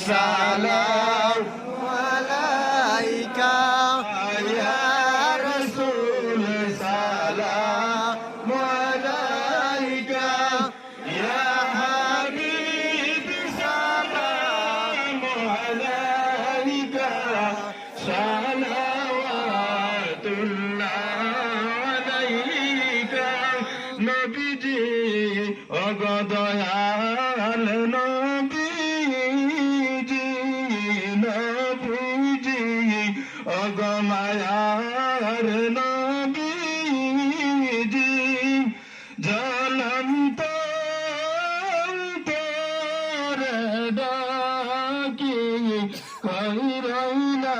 সালাম আলাইকা ইয়া রাসূল সালাম আলাইকা ইয়া হাবিব সালাম আলাইকা সালাওয়াতুল্লাহ আলাইকা নবীজি অগদয়াল নবীজি নবীজি অগমায়ার নবীজি জ্বলন্ত অন্তরে ডাকি কই রইলা